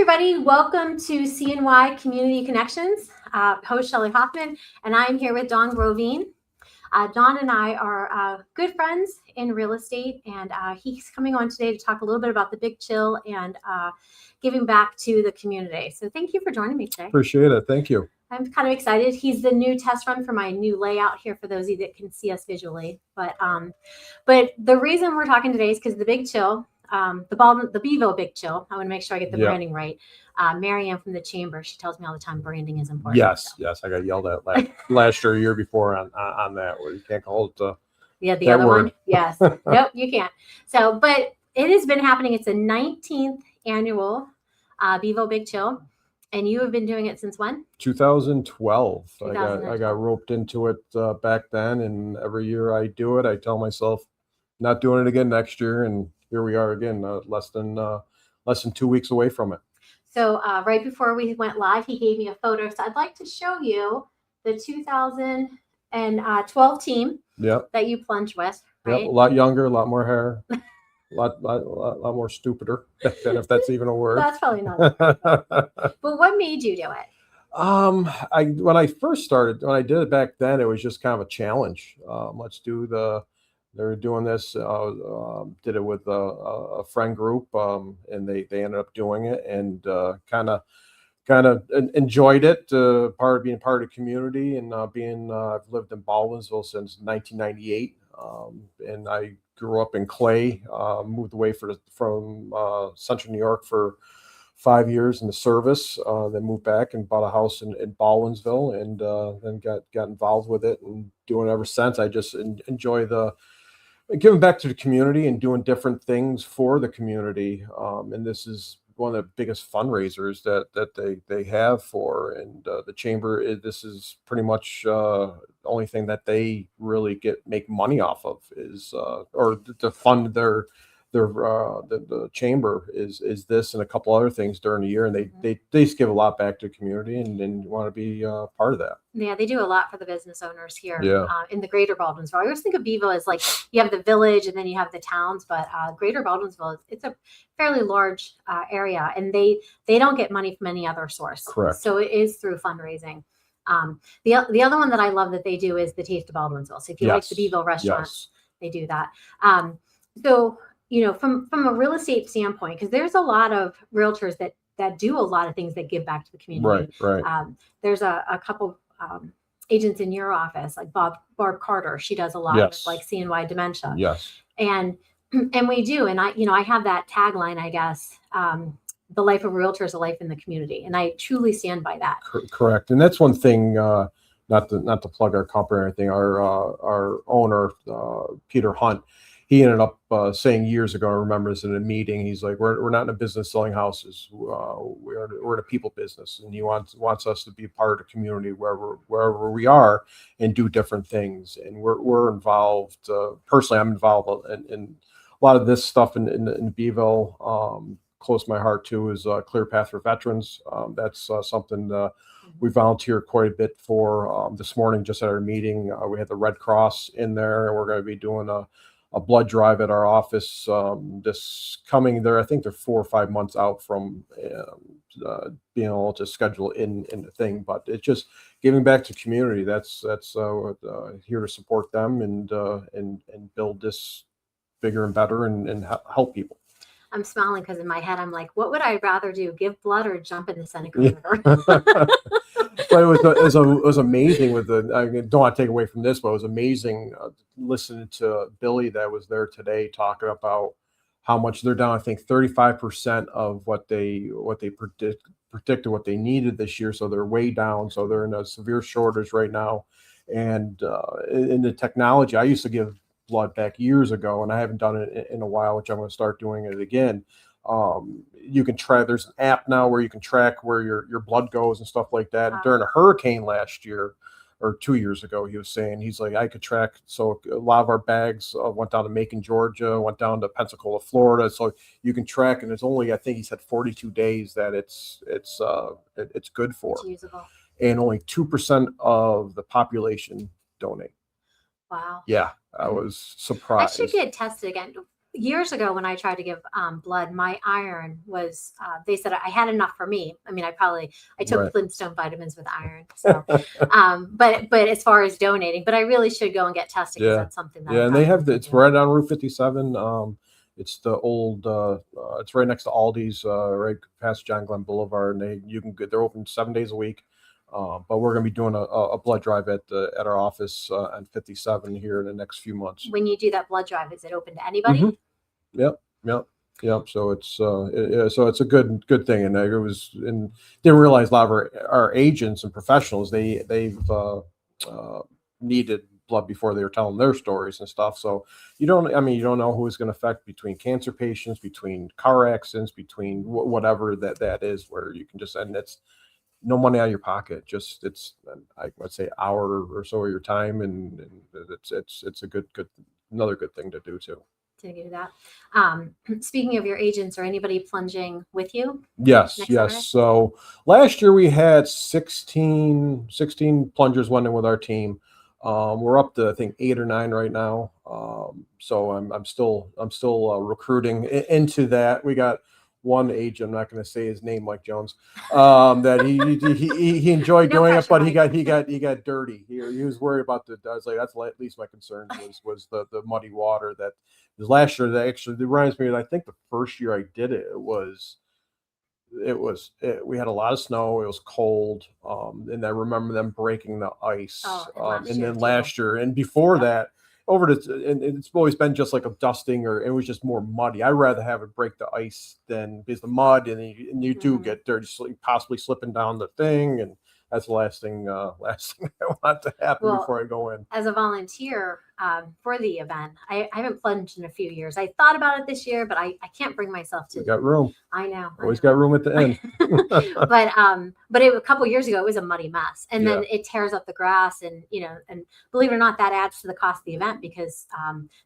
everybody. Welcome to CNY Community Connections. Host Shelley Hoffman, and I'm here with Don Grovine. Don and I are good friends in real estate, and he's coming on today to talk a little bit about the Big Chill and giving back to the community. So thank you for joining me today. Appreciate it. Thank you. I'm kind of excited. He's the new test run for my new layout here for those of you that can see us visually. But the reason we're talking today is because the Big Chill, the Bevo Big Chill. I want to make sure I get the branding right. Marianne from the chamber, she tells me all the time branding is important. Yes, I got yelled at last year before on that. Where you can't call it the other word. One. Yes, nope, you can't. So, but it has been happening. It's the 19th annual Bevo Big Chill, and you have been doing it since when? 2012. I got roped into it back then, and every year I do it. I tell myself, not doing it again next year, and here we are again, less than 2 weeks away from it. So right before we went live, he gave me a photo. So I'd like to show you the 2012 team that you plunged with. Right? Yep, a lot younger, a lot more hair, a lot more stupider, if that's even a word. That's probably not. But what made you do it? When I first started, when I did it back then, it was just kind of a challenge. They were doing this, did it with a friend group, and they ended up doing it, and kind of enjoyed it, being part of the community, and I've lived in Baldwinsville since 1998, and I grew up in Clay, moved away from Central New York for 5 years in the service, then moved back and bought a house in Baldwinsville, and then got involved with it and doing it ever since. I just enjoy giving back to the community and doing different things for the community. And this is one of the biggest fundraisers that they have for, and the chamber. This is pretty much the only thing that they really make money off of is, or to fund the chamber is this and a couple other things during the year, and they just give a lot back to the community and want to be part of that. Yeah, they do a lot for the business owners here in the greater Baldwinsville. I always think of Bevo as like you have the village and then you have the towns, but greater Baldwinsville, it's a fairly large area, and they don't get money from any other source. Correct. So it is through fundraising. The other one that I love that they do is the Taste of Baldwinsville. So if you like the Bevo restaurants, they do that. So from a real estate standpoint, because there's a lot of realtors that do a lot of things that give back to the community. Right. There's a couple agents in your office, like Barb Carter. She does a lot of like CNY dementia. Yes. And we do. And I have that tagline, I guess, the life of a realtor is a life in the community. And I truly stand by that. Correct. And that's one thing, not to plug our company or anything, our owner, Peter Hunt, he ended up saying years ago, I remember this in a meeting, he's like, we're not in a business selling houses. We're in a people business, and he wants us to be part of the community wherever we are and do different things. And we're involved. Personally, I'm involved in a lot of this stuff in Bevo. Close to my heart too is Clear Path for Veterans. That's something we volunteer quite a bit for. This morning, just at our meeting, we had the Red Cross in there, and we're going to be doing a blood drive at our office this coming there. I think they're 4 or 5 months out from being able to schedule in the thing, but it's just giving back to community. That's here to support them and build this bigger and better and help people. I'm smiling because in my head I'm like, what would I rather do, give blood or jump in the Seneca River? But it was amazing with I don't want to take away from this, but it was amazing listening to Billy that was there today talking about how much they're down. I think 35% of what they predicted what they needed this year. So they're way down. So they're in a severe shortage right now. And in the technology, I used to give blood back years ago, and I haven't done it in a while, which I'm going to start doing it again. You can track, there's an app now where you can track where your blood goes and stuff like that. Wow. During a hurricane last year or 2 years ago, he's like, I could track. So a lot of our bags went down to Macon, Georgia, went down to Pensacola, Florida. So you can track, and it's only, I think he said 42 days that it's good for. It's usable. And only 2% of the population donate. Wow. Yeah, I was surprised. I should get tested again. years ago when I tried to give blood, my iron was, they said I had enough for me. I mean, I took Right. Flintstone vitamins with iron. So, but as far as donating, but I really should go and get tested because Yeah. that's something that Yeah, I'm and they have probably it's gonna right on Route 57. It's the old it's right next to Aldi's, right past John Glenn Boulevard, and they're open 7 days a week. But we're gonna be doing a blood drive at our office on 57 here in the next few months. do. When you do that blood drive, is it open to anybody? Mhm. Yep, yep, yep. So so it's a good thing, and didn't realize a lot of our agents and professionals they've needed blood before they were telling their stories and stuff. So you don't know who it's going to affect between cancer patients, between car accidents, between whatever that is, where you can just and it's no money out of your pocket. Just it's I would say hour or so of your time, and it's a good another good thing to do too. To do that. Speaking of your agents, or anybody plunging with you? Yes, Next yes. Saturday? So last year we had 16 plungers went in with our team. We're up to I think 8 or 9 right now. So I'm still recruiting into that. We got one agent. I'm not going to say his name, Mike Jones. That he enjoyed No doing it, pressure, but Mike. he got dirty. He was worried about I was like, that's at least my concern was the muddy water that. Because last year, that actually reminds me. I think the first year I did it, we had a lot of snow. It was cold, and I remember them breaking the ice. Oh, and last And year then too. last year, and before Yep. that, and it's always been just like a dusting, or it was just more muddy. I'd rather have it break the ice than because the mud, and you do Mhm. get dirty, possibly slipping down the thing, and that's the last thing I want to happen Well, before I go in. as a volunteer for the event, I haven't plunged in a few years. I thought about it this year, but I can't bring myself We to. got room. I know. Always got room at the end. But a couple years ago, it was a muddy mess, and Yeah. then it tears up the grass, and and believe it or not, that adds to the cost of the event because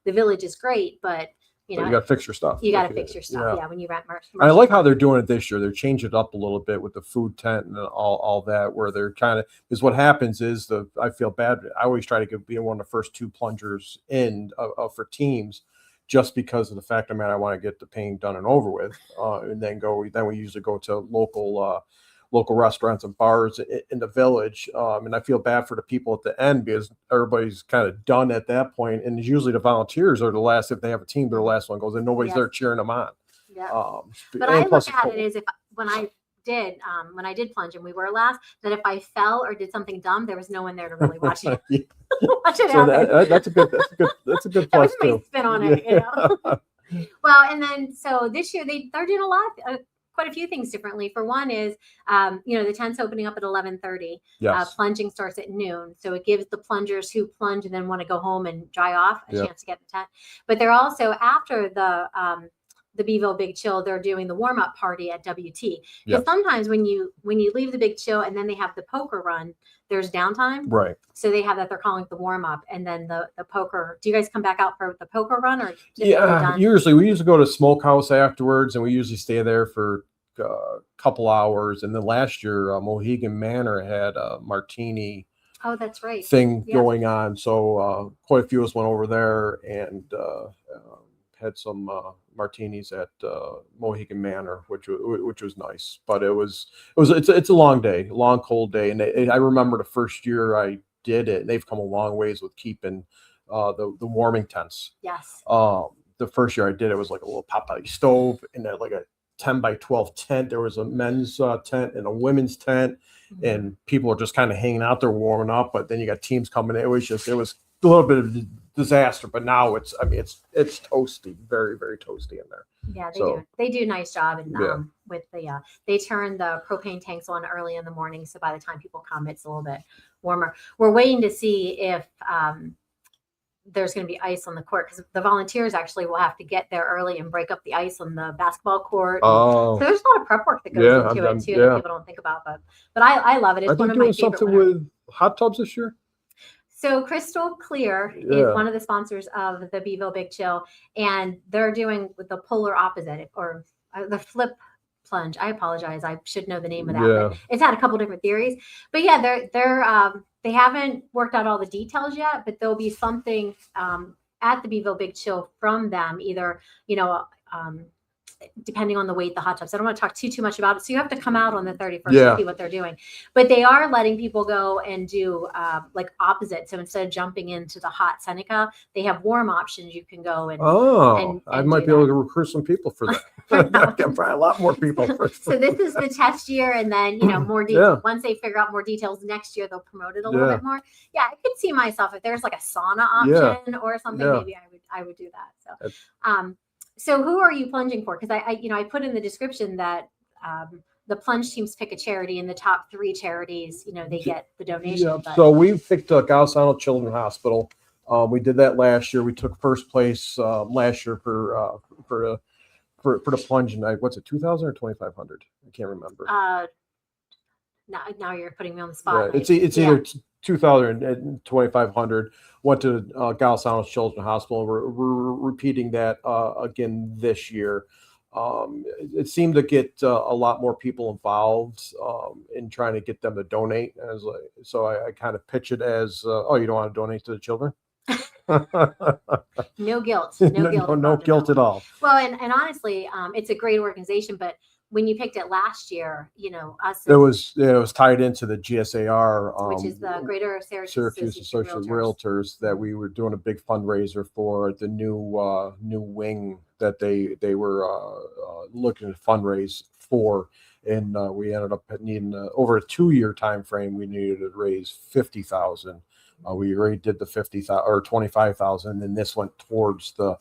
the village is great, but But you got to fix your stuff. you got to fix your stuff. Yeah, when you rent I like how they're doing it this year. They're changing it up a little bit with the food tent and all that, where they're kind of is what happens is I feel bad. I always try to be one of the first 2 plungers in for teams, just because of the fact I want to get the pain done and over with, and then we usually go to local restaurants and bars in the village. And I feel bad for the people at the end because everybody's kind of done at that point. And usually the volunteers are the last, if they have a team, they're the last one goes and nobody's there cheering them on. Yeah. And But I plus look at it as if when I did plunge and we were last, that if I fell or did something dumb, there was no one there to really watch it. Watch it so happen. that's a good That plus was my too. spin on it, you know. Well, and then so this year they're doing a lot, quite a few things differently. For one is, the tent's opening up at 11:30. Yes. Plunging starts at noon, so it gives the plungers who plunge and then want to go home and dry off a chance to get in the tent. But they're also after the Beeville Big Chill, they're doing the warm up party at WT. Because sometimes when you leave the Big Chill and then they have the poker run, there's downtime. Right. So they have that they're calling it the warm up, and then the poker. Do you guys come back out for the poker run, or usually we usually go to Smokehouse afterwards, and we usually stay there for a couple hours. And then last year, Mohegan Manor had a martini. Oh, that's right. Thing going on, so quite a few of us went over there and had some martinis at Mohegan Manor, which was nice. But it's a long day, long cold day, and I remember the first year I did it. They've come a long ways with keeping the warming tents. Yes. The first year I did it was like a little potbelly stove and like a 10 by 12 tent. There was a men's tent and a women's tent, and people were just kind of hanging out there warming up. But then you got teams coming in. It was a little bit of disaster. But now it's toasty, very, very toasty in there. Yeah, they do a nice job, and with they turn the propane tanks on early in the morning, so by the time people come, it's a little bit warmer. We're waiting to see if there's going to be ice on the court, because the volunteers actually will have to get there early and break up the ice on the basketball court. So there's a lot of prep work that goes into it too that people don't think about. But I love it. It's one of my favorite. Something with hot tubs this year? So Crystal Clear is one of the sponsors of the Beeville Big Chill, and they're doing with the polar opposite, or the flip plunge. I apologize. I should know the name of that. Yeah. But it's had a couple different theories. But yeah, they haven't worked out all the details yet, but there'll be something at the Beeville Big Chill from them, either, depending on the weight, the hot tubs. I don't want to talk too much about it. So you have to come out on the 31st to see what they're doing. But they are letting people go and do like opposite. So instead of jumping into the hot Seneca, they have warm options. You can go and I might be able to recruit some people for that. I can find a lot more people. So this is the test year, and then more details. Once they figure out more details next year, they'll promote it a little bit more. Yeah, I could see myself if there's like a sauna option or something. Maybe I would do that. So. So who are you plunging for? Because I put in the description that the Plunge teams pick a charity, and the top 3 charities, they get the donation. Yeah. So we picked Galsano Children's Hospital. We did that last year. We took first place last year for the Plunge night. What's it, 2,000 or 2,500? I can't remember. Now you're putting me on the spot. Right. It's either 2,000 and 2,500. Went to Galsano Children's Hospital. We're repeating that again this year. It seemed to get a lot more people involved in trying to get them to donate. So I kind of pitch it as, you don't want to donate to the children? No guilt. No guilt at all. Well, and honestly, it's a great organization, but when you picked it last year, us. It was tied into the GSAR, which is the Greater Syracuse Association of Realtors, that we were doing a big fundraiser for the new wing that they were looking to fundraise for, and we ended up needing over a 2-year time frame. We needed to raise 50,000. We already did the 50,000 or 25,000, and this went towards the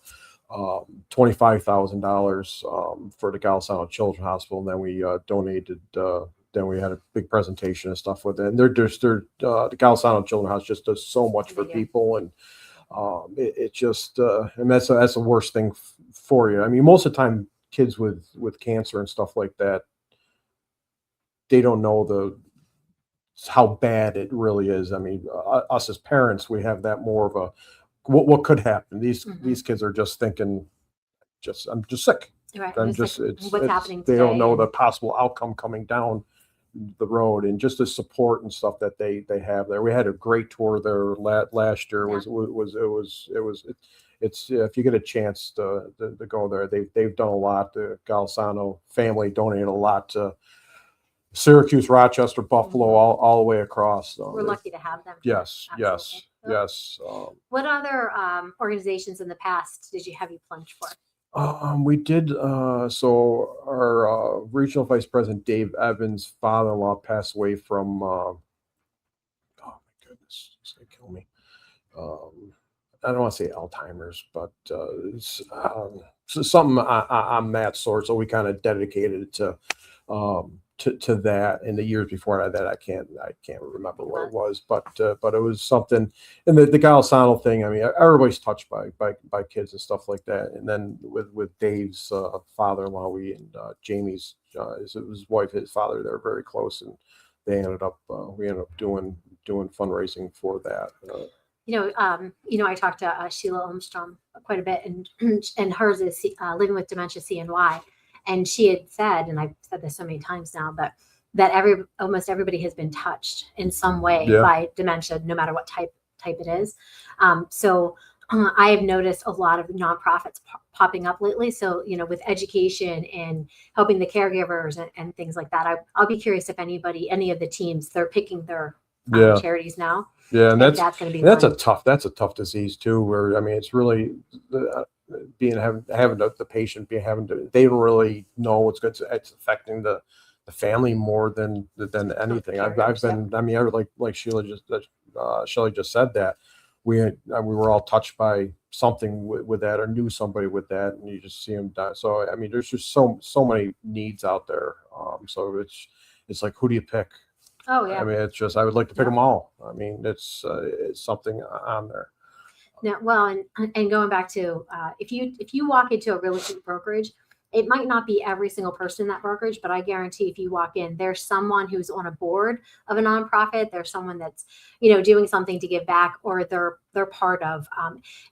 $25,000 for the Galsano Children's Hospital. And then we donated. Then we had a big presentation and stuff with it. And the Galsano Children's House just does so much for people, and it just and that's the worst thing for you. I mean, most of the time, kids with cancer and stuff like that, they don't know how bad it really is. I mean, us as parents, we have that more of a what could happen. These kids are just thinking, I'm just sick. Right. I'm just what's happening today. They don't know the possible outcome coming down the road, and just the support and stuff that they have there. We had a great tour there last year. It's if you get a chance to go there, they've done a lot. The Galsano family donated a lot to Syracuse, Rochester, Buffalo, all the way across. We're lucky to have them. Yes. What other organizations in the past did you plunge for? We did. So our regional vice president, Dave Evans' father-in-law, passed away from. Oh my goodness, it's gonna kill me. I don't want to say Alzheimer's, but so something on that sort. So we kind of dedicated it to that. In the years before that, I can't remember what it was, but it was something. And the Galsano thing, I mean, everybody's touched by kids and stuff like that. And then with Dave's father-in-law, we and Jamie's his wife, his father, they're very close, and we ended up doing fundraising for that. I talked to Sheila Holmstrom quite a bit, and hers is Living with Dementia CNY. And she had said, and I've said this so many times now, that almost everybody has been touched in some way by dementia, no matter what type it is. So I have noticed a lot of nonprofits popping up lately. So, with education and helping the caregivers and things like that. I'll be curious if any of the teams, they're picking their charities now. Yeah, and that's going to be that's a tough disease too. Where I mean, it's really having the patient they don't really know what's good. It's affecting the family more than anything. I've been. I mean, like Shelley just said that we were all touched by something with that, or knew somebody with that, and you just see them die. So I mean, there's just so many needs out there. So it's like, who do you pick? Oh yeah. I mean, it's just I would like to pick them all. I mean, it's something on there. Now, well, and going back to if you walk into a real estate brokerage, it might not be every single person in that brokerage, but I guarantee if you walk in, there's someone who's on a board of a nonprofit. There's someone that's doing something to give back, or they're part of.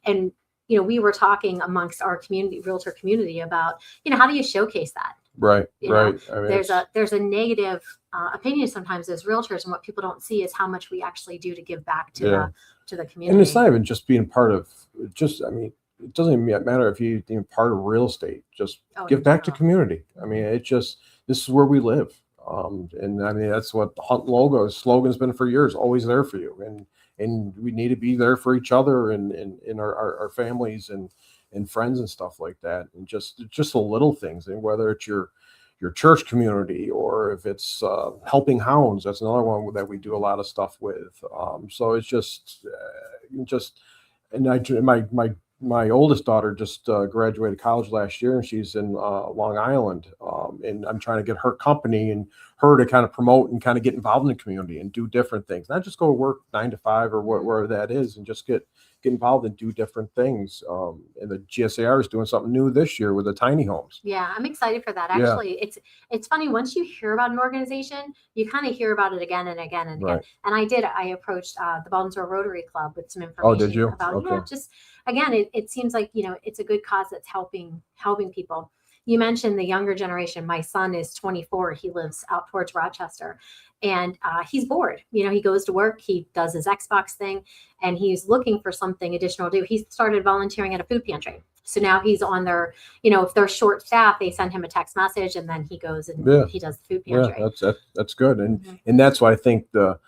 And we were talking amongst our realtor community about how do you showcase that? Right. You know, Right. I mean, there's a negative opinion sometimes as realtors, and what people don't see is how much we actually do to give back to yeah. the And community. it's not even just being part of, just, I mean, it doesn't even matter if you're even part of real estate, just give back to community. I mean, it just, this is where we live. And I mean, that's what the Hunt slogan's been for years, always there for you. And we need to be there for each other and in our families and friends and stuff like that. And just the little things, and whether it's your church community, or if it's helping hounds, that's another one that we do a lot of stuff with. So it's just and my oldest daughter just graduated college last year, and she's in Long Island, and I'm trying to get her company and her to kind of promote and kind of get involved in the community and do different things, not just go to work 9 to 5 or wherever that is, and just get involved and do different things. And the GSAR is doing something new this year with the tiny homes. Yeah, I'm excited for that. Yeah. Actually, it's funny, once you hear about an organization, you kind of hear about it again and again and again. Right. And I approached the Baldwinsville Rotary Club with some information. Oh, did you? About Okay. just again, it seems like, it's a good cause that's helping people. You mentioned the younger generation. My son is 24. He lives out towards Rochester, and he's bored. He goes to work, he does his Xbox thing, and he's looking for something additional to do. He started volunteering at a food pantry. So now he's on their, if they're short staffed, they send him a text message, and then he goes and he does the food pantry. Yeah, that's good. And that's why I think the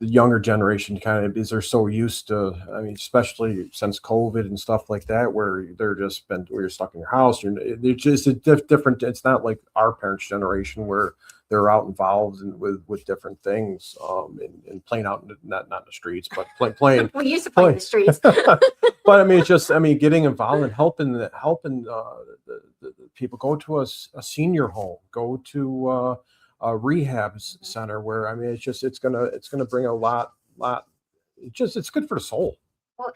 younger generation kind of is, they're so used to, I mean, especially since COVID and stuff like that, where where you're stuck in your house. It's just a different, it's not like our parents' generation where they're out involved with different things, and playing out, not in the streets, but playing. We used to play in the streets. But I mean, it's just, I mean, getting involved and helping the people, go to a senior home, go to a rehab center, where, I mean, it's gonna bring a lot. It's good for the soul. Well,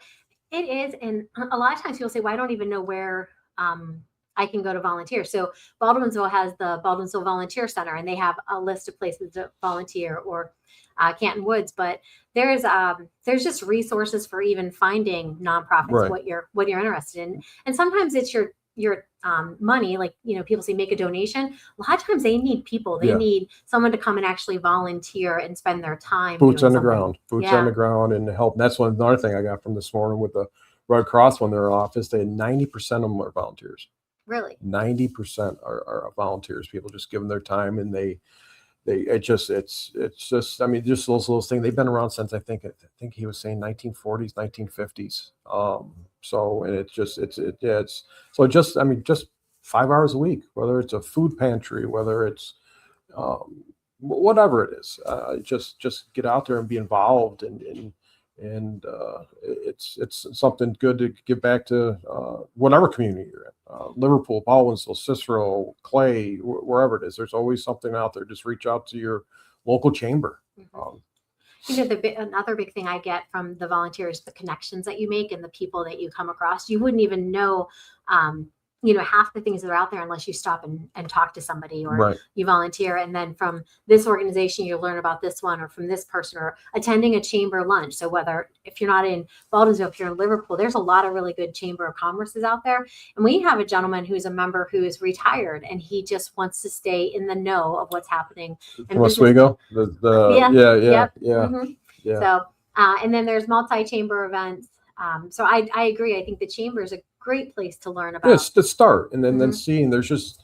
it is, and a lot of times people say, "Well, I don't even know where I can go to volunteer." So Baldwinsville has the Baldwinsville Volunteer Center, and they have a list of places to volunteer, or Canton Woods. But there's just resources for even finding nonprofits, Right. what you're interested in, and sometimes it's your money. Like, people say make a donation. A lot of times they need people. They need someone to come and actually volunteer and spend their time. Boots on the something. ground, and help. And that's another thing I got from this morning with the Red Cross, when they're in office. They had 90% of them are volunteers. Really? 90% are volunteers. People just giving their time, and it's just, I mean, just those little things. They've been around since, I think he was saying 1940s, 1950s. So, and I mean, just 5 hours a week, whether it's a food pantry, whether it's whatever it is, just get out there and be involved, and it's something good to give back to whatever community you're in. Liverpool, Baldwinsville, Cicero, Clay, wherever it is. There's always something out there. Just reach out to your local chamber. Another big thing I get from the volunteers, the connections that you make and the people that you come across. You wouldn't even know, half the things that are out there unless you stop and talk to somebody, or you volunteer. And then from this organization, you learn about this one, or from this person, or attending a chamber lunch. So if you're not in Baldwinsville, if you're in Liverpool, there's a lot of really good chamber of commerces out there. And we have a gentleman who's a member who is retired, and he just wants to stay in the know of what's happening. From Oswego? Yeah. So, and then there's multi-chamber events. So I agree. I think the chamber is a great place to learn about. Yes, to start, and then seeing, there's just,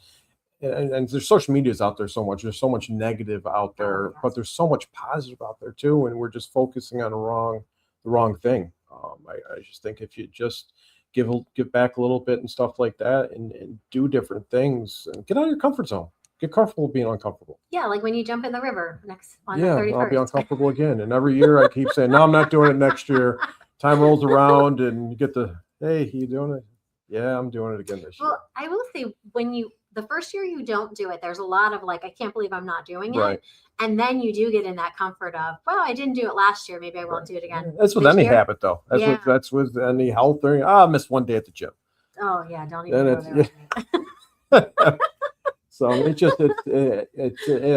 and there's social medias out there so much. There's so much negative out there, but there's so much positive out there too, and we're just focusing on the wrong thing. I just think if you just give back a little bit and stuff like that, and do different things, and get out of your comfort zone. Get comfortable being uncomfortable. Yeah, like when you jump in the river on the 31st. I'll be uncomfortable again. And every year I keep saying, no, I'm not doing it next year. Time rolls around, and you get hey, you doing it? Yeah, I'm doing it again this year. Well, I will say, the first year you don't do it, there's a lot of I can't believe I'm not doing it. Right. And then you do get in that comfort of, well, I didn't do it last year. Maybe I won't do it again. That's with any habit, though. That's with any health thing. I missed one day at the gym. Oh yeah, don't even go there. So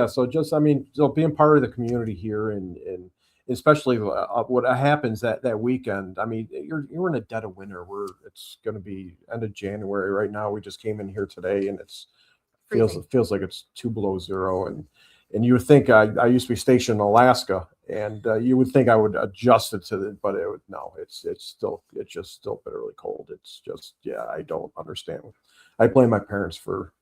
So just, I mean, so being part of the community here, and especially what happens that weekend. I mean, you're in a dead of winter, where it's going to be end of January right now. We just came in here today, and it's feels like it's 2 below zero. And you would think I used to be stationed in Alaska, and you would think I would adjust it to it, but it's just still bitterly cold. It's just, I don't understand. I blame my parents for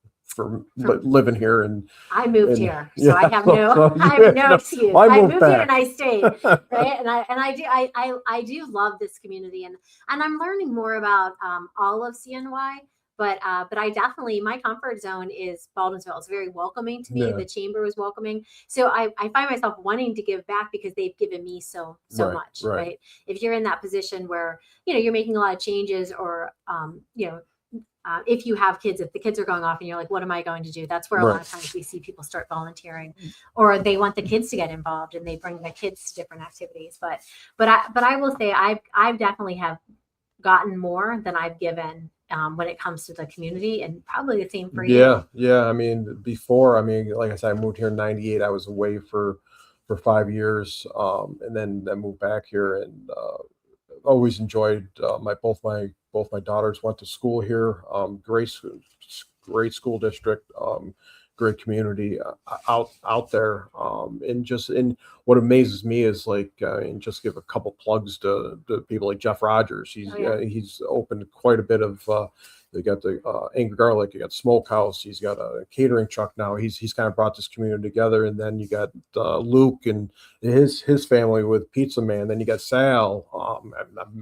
living here, and I moved here, so yeah, I have no excuse. I moved here and I stayed, right? And I do love this community, and I'm learning more about all of CNY. But I definitely, my comfort zone is Baldwinsville. It's very welcoming to me. Yeah. The chamber was welcoming. So I find myself wanting to give back because they've given me so much, right? If you're in that position where, you're making a lot of changes, or, if you have kids, if the kids are going off and you're like, what am I going to do? That's where a lot of times we see people start volunteering, or they want the kids to get involved and they bring the kids to different activities. But I will say I've definitely have gotten more than I've given when it comes to the community, and probably the same for you. Yeah. I mean, like I said, I moved here in '98. I was away for 5 years, and then I moved back here, and always enjoyed both my daughters went to school here. Great school district, great community out there. And what amazes me is and just give a couple plugs to people like Jeff Rogers. He's opened quite a bit of. They got the Angry Garlic. You got Smokehouse. He's got a catering truck now. He's kind of brought this community together. And then you got Luke and his family with Pizza Man. Then you got Sal.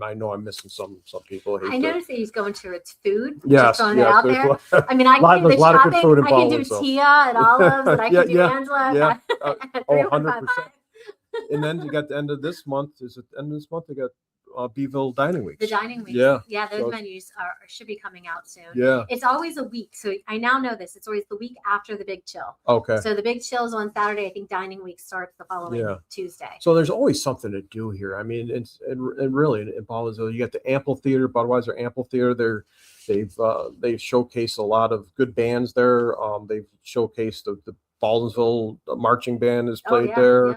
I know I'm missing some people. I noticed that he's going to its food. Yes, just throwing it out there. I mean, I can do the shopping. I can do Tia and Olives, and I can do Angela. Yeah. 100%. And then you got the end of this month. Is it the end of this month? They got Beeville Dining Weeks. The dining weeks. Yeah, those menus should be coming out soon. Yeah. It's always a week. So I now know this. It's always the week after the Big Chill. Okay. So the Big Chill's on Saturday. I think dining week starts the following Tuesday. So there's always something to do here. I mean, it's really in Baldwinsville, you got the Amphitheater, Budweiser Amphitheater. They've showcased a lot of good bands there. They've showcased the Baldwinsville marching band has played there. Yeah.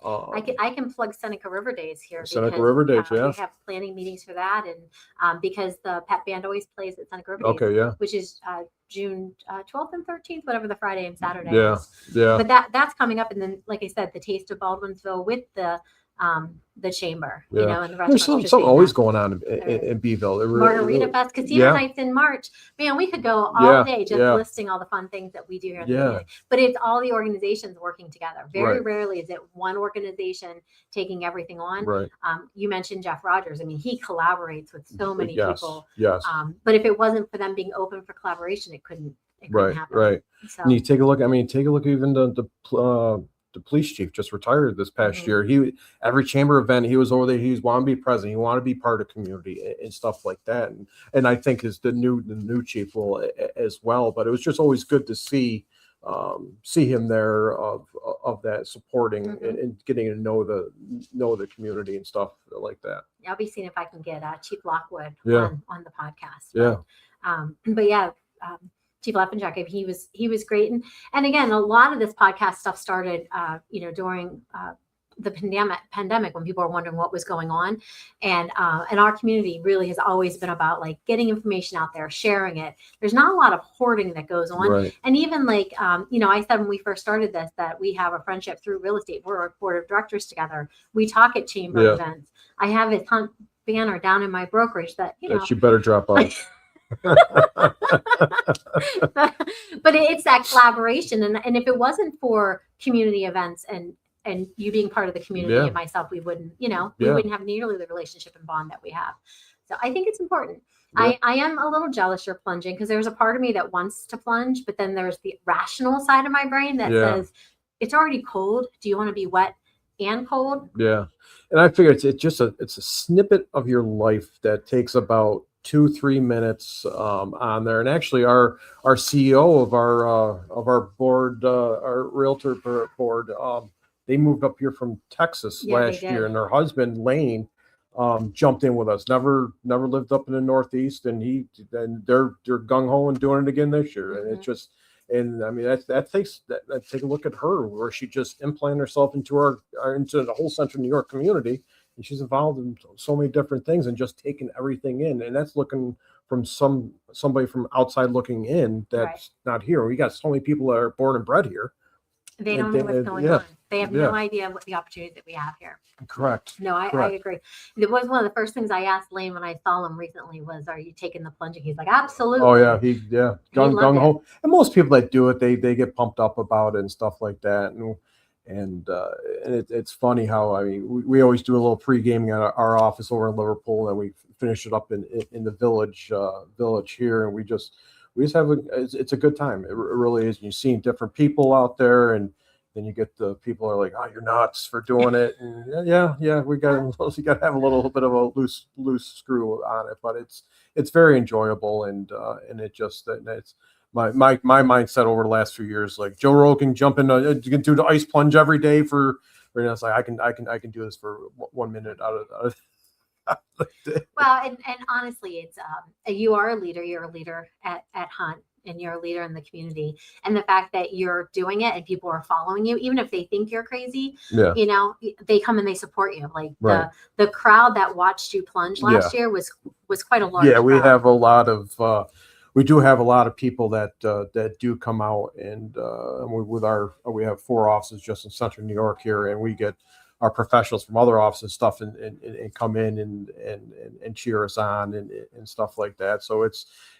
I can plug Seneca River Days here. Seneca River Days, we have planning meetings for that, and because the pep band always plays at Seneca River Days, okay, yeah, which is June 12th and 13th, whatever the Friday and Saturday is. Yeah. But that's coming up, and then, like I said, the Taste of Baldwinsville with the chamber, and the restaurant. There's something always going on in Beeville. Margarita Fest, Casino Nights in March. Man, we could go all day just listing all the fun things that we do here in the community. But it's all the organizations working together. Very rarely is it one organization taking everything on. Right. You mentioned Jeff Rogers. I mean, he collaborates with so many people. Yes. But if it wasn't for them being open for collaboration, it couldn't happen. Right. So, and you take a look. I mean, even the police chief just retired this past year. Every chamber event he was over there. He wanted to be present. He wanted to be part of the community and stuff like that. And I think the new chief will as well. But it was just always good to see him there of that supporting and getting to know the community and stuff like that. I'll be seeing if I can get Chief Lockwood on the podcast. But Chief Leffenjack, he was great, and again, a lot of this podcast stuff started, during the pandemic when people were wondering what was going on, and our community really has always been about getting information out there, sharing it. There's not a lot of hoarding that goes on, and even I said when we first started this that we have a friendship through real estate. We're a board of directors together. We talk at chamber events. I have his Hunt banner down in my brokerage that you better drop off. But it's that collaboration, and if it wasn't for community events and you being part of the community and myself, we wouldn't wouldn't have nearly the relationship and bond that we have. So I think it's important. I am a little jealous you're plunging, because there's a part of me that wants to plunge, but then there's the rational side of my brain that says it's already cold. Do you want to be wet and cold? Yeah. And I figure it's a snippet of your life that takes about 2-3 minutes on there. And actually our CEO of our board, our realtor board, they moved up here from Texas last year, and her husband Lane jumped in with us. Never lived up in the Northeast, and they're gung ho and doing it again this year. And it's just, and I mean that take a look at her, where she just implanted herself into the whole Central New York community. and she's involved in so many different things and just taking everything in. And that's looking from somebody from outside looking in that's not here. We got so many people that are born and bred here. They don't know what's going on. They have no idea what the opportunities that we have here. Correct. No, I agree. It was one of the first things I asked Lane when I saw him recently was, "Are you taking the plunge?" And he's like, "Absolutely." Oh yeah, gung ho. And most people that do it, they get pumped up about it and stuff like that. And it's funny how, I mean, we always do a little pre-gaming at our office over in Liverpool, and we finish it up in the village here, and we just have it's a good time. It really is. You're seeing different people out there, and then you get the people are like, "Oh, you're nuts for doing it." And yeah, we got to have a little bit of a loose screw on it, but it's very enjoyable, and it's my mindset over the last few years. Like Joe Rogan you can do the ice plunge every day for. And it's like I can do this for 1 minute out of the day. Well, and honestly, it's you are a leader. You're a leader at Hunt, and you're a leader in the community. And the fact that you're doing it and people are following you, even if they think you're crazy, you know, they come and they support you. Like the crowd that watched you plunge last year was quite a large crowd. We have a lot of we do have a lot of people that do come out, and we have 4 offices just in central New York here, and we get our professionals from other offices and stuff and come in and cheer us on and stuff like that. So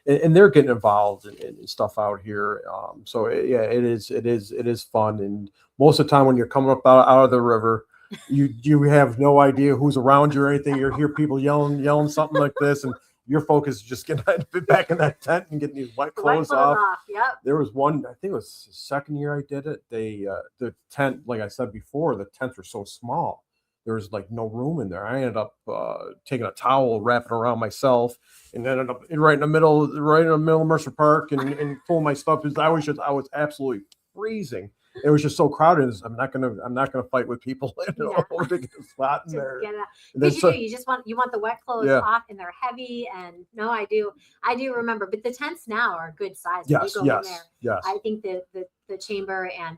and they're getting involved in stuff out here. So it is fun. And most of the time when you're coming up out of the river, you have no idea who's around you or anything. You hear people yelling something like this, and your focus is just getting back in that tent and getting these wet clothes off. Yep. There was one, I think it was the second year I did it. The tent, like I said before, the tents were so small. There was like no room in there. I ended up taking a towel, wrapping around myself, and ended up right in the middle of Mercer Park and pulling my stuff. I was absolutely freezing. It was just so crowded. I'm not gonna fight with people in a big spot in there. Because you want the wet clothes off, and they're heavy. And no, I do remember. But the tents now are a good size. Yes. I think the chamber and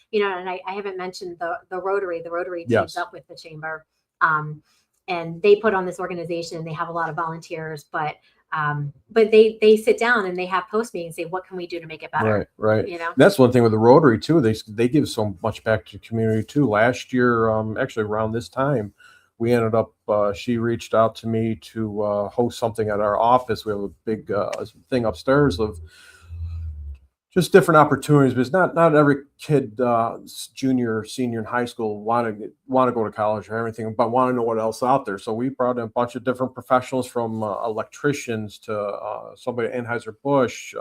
you know, and I haven't mentioned the Rotary. The Rotary teams up with the chamber, and they put on this organization. They have a lot of volunteers, but they sit down and they have post meetings and say, what can we do to make it better? Right. You know, that's one thing with the Rotary too. They give so much back to the community too. Last year, actually around this time, we ended up, she reached out to me to host something at our office. We have a big thing upstairs of just different opportunities, but it's not every kid, junior or senior in high school want to go to college or everything, but want to know what else out there. So we brought in a bunch of different professionals, from electricians to somebody at Anheuser-Busch,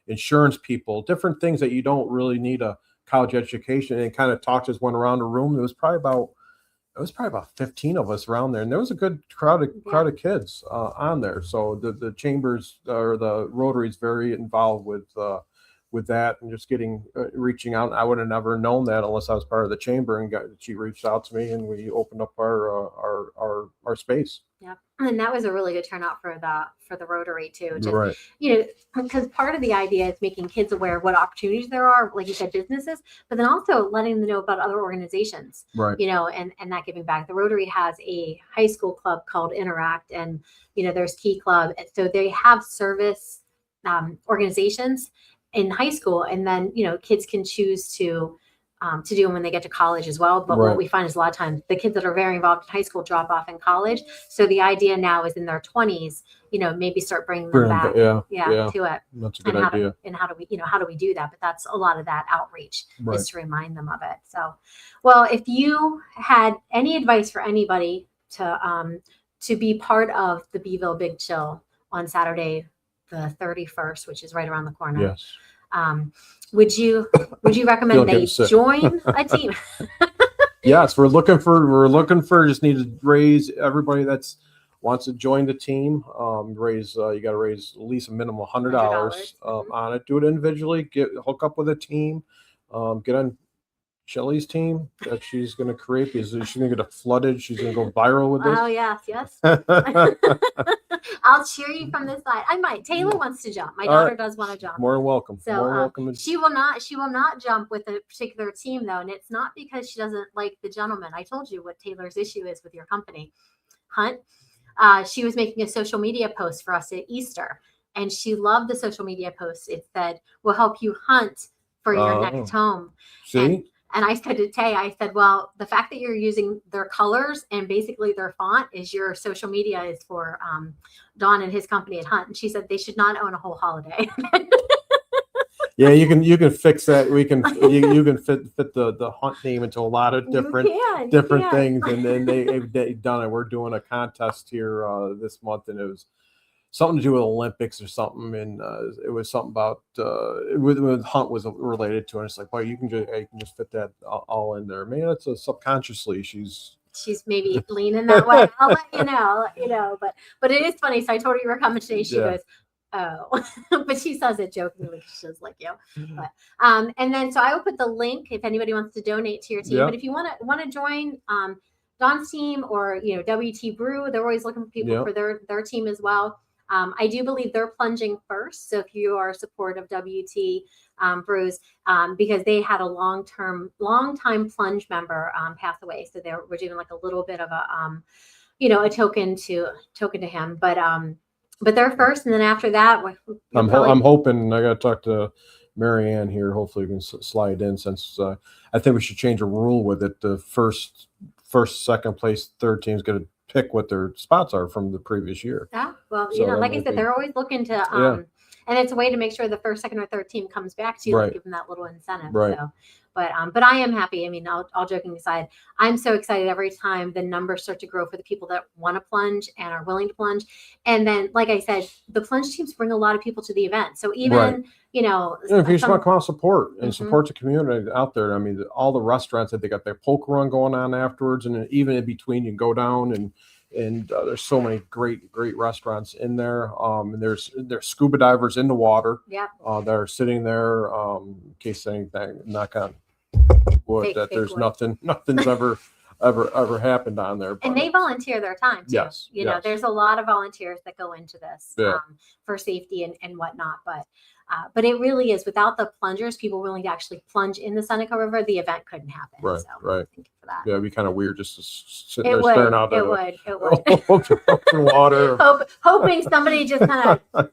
insurance people, different things that you don't really need a college education, and kind of talked us, went around the room. It was probably about 15 of us around there, and there was a good crowd of kids on there. So the chambers or the Rotary is very involved with that, and just reaching out. I would have never known that unless I was part of the chamber, and she reached out to me, and we opened up our space. Yeah, and that was a really good turnout for the Rotary too. Just, right. You know, because part of the idea is making kids aware of what opportunities there are, like you said, businesses, but then also letting them know about other organizations. Right. You know, and that giving back. The Rotary has a high school club called Interact, and you know, there's Key Club, so they have service organizations in high school, and then you know, kids can choose to do them when they get to college as well. But what we find is a lot of times the kids that are very involved in high school drop off in college. So the idea now is in their 20s, you know, maybe start bringing them back to it. That's a good idea. How do we do that? But that's a lot of that outreach is to remind them of it. So, well, if you had any advice for anybody to be part of the Beeville Big Chill on Saturday, the 31st, which is right around the corner. Yes. Would you recommend they join a team? Yes, we're looking for just need to raise everybody that's wants to join the team. You got to raise at least a minimum of $100 on it. Do it individually. Hook up with a team. Get on Shelley's team that she's going to create? Because she's going to get flooded. She's going to go viral with this. Oh yes. I'll cheer you from this side. I might. Taylor wants to jump. My daughter does want to jump. More than welcome. So More welcome. she will not jump with a particular team though, and it's not because she doesn't like the gentleman. I told you what Taylor's issue is with your company, Hunt. She was making a social media post for us at Easter, and she loved the social media post. It said, "We'll help you hunt for your next home." See. And I said to Tay, I said, well, the fact that you're using their colors and basically their font is your social media is for Don and his company at Hunt. And she said they should not own a whole holiday. Yeah, you can fix that. We can you can fit the Hunt name into a lot of different things, and then they've done it. We're doing a contest here this month, and it was something to do with Olympics or something, and it was something about with Hunt was related to it. It's like, well, you can just fit that all in there. Man, it's subconsciously she's maybe leaning that way. I'll let you know, but it is funny. So I told her you were coming today. She goes, oh, but she says it jokingly. She says like you, but and then so I will put the link if anybody wants to donate to your team. But if you want to join Don's team or WT Brew, they're always looking for people for their team as well. I do believe they're plunging first. So if you are a support of WT Brews, because they had a long-time plunge member pass away. So we're doing like a little bit of a, a token to him, but they're first. And then after that, I'm hoping I got to talk to Mary Ann here. Hopefully we can slide in since I think we should change a rule with it. The first, second place, third team is going to pick what their spots are from the previous year. Yeah, well, like I said, they're always looking to, and it's a way to make sure the first, second, or third team comes back to you, like give them that little incentive. Right. So, but I am happy. I mean, all joking aside, I'm so excited every time the numbers start to grow for the people that want to plunge and are willing to plunge. And then, like I said, the plunge teams bring a lot of people to the event. So even, if you just want to come out support and support the community out there. I mean, all the restaurants that they got their poker run going on afterwards, and even in between, you can go down and there's so many great restaurants in there. And there's scuba divers in the water. Yeah. That are sitting there in case anything, knock on wood, that there's nothing's ever happened on there. And they volunteer their time too. Yes. There's a lot of volunteers that go into this for safety and whatnot. But it really is, without the plungers, people willing to actually plunge in the Seneca River, the event couldn't happen. Right, so right. Thank you for that. Yeah, it'd be kind of weird just to sit there staring out there. It would. Open water. Hoping somebody just kind of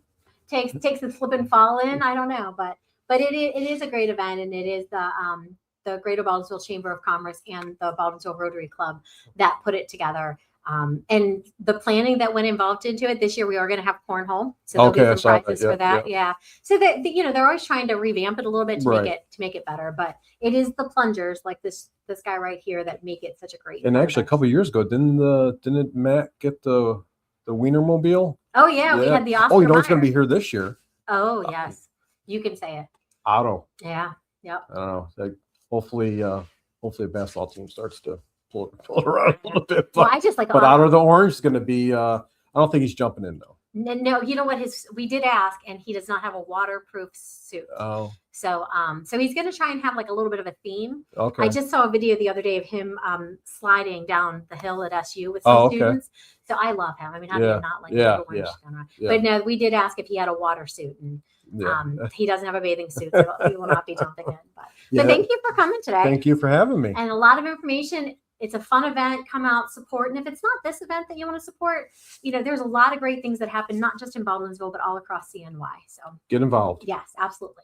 takes a slip and fall in. I don't know, but it is a great event, and it is the Greater Baldwinsville Chamber of Commerce and the Baldwinsville Rotary Club that put it together. And the planning that went involved into it this year, we are going to have cornhole. So there'll be some prizes for that. Yeah. So that, they're always trying to revamp it a little bit to make it better, but it is the plungers like this guy right here that make it such a great. And actually a couple of years ago, didn't Matt get the Wienermobile? Oh yeah. We had the Oscar. Oh, it's going to be here this year. Oh yes. You can say it. Otto. Yeah. Yep. I don't know. Hopefully the basketball team starts to pull it around a little bit. But, I just like. But out of the orange is going to be. I don't think he's jumping in though. No, you know what? We did ask, and he does not have a waterproof suit. Oh. So he's going to try and have like a little bit of a theme. Okay. I just saw a video the other day of him sliding down the hill at SU with some students. So I love him. I mean, how do you not like orange? But no, we did ask if he had a water suit, and he doesn't have a bathing suit, so he will not be jumping in. But thank you for coming today. Thank you for having me. And a lot of information. It's a fun event. Come out, support. And if it's not this event that you want to support, there's a lot of great things that happen, not just in Baldwinsville, but all across CNY. So get involved. Yes, absolutely.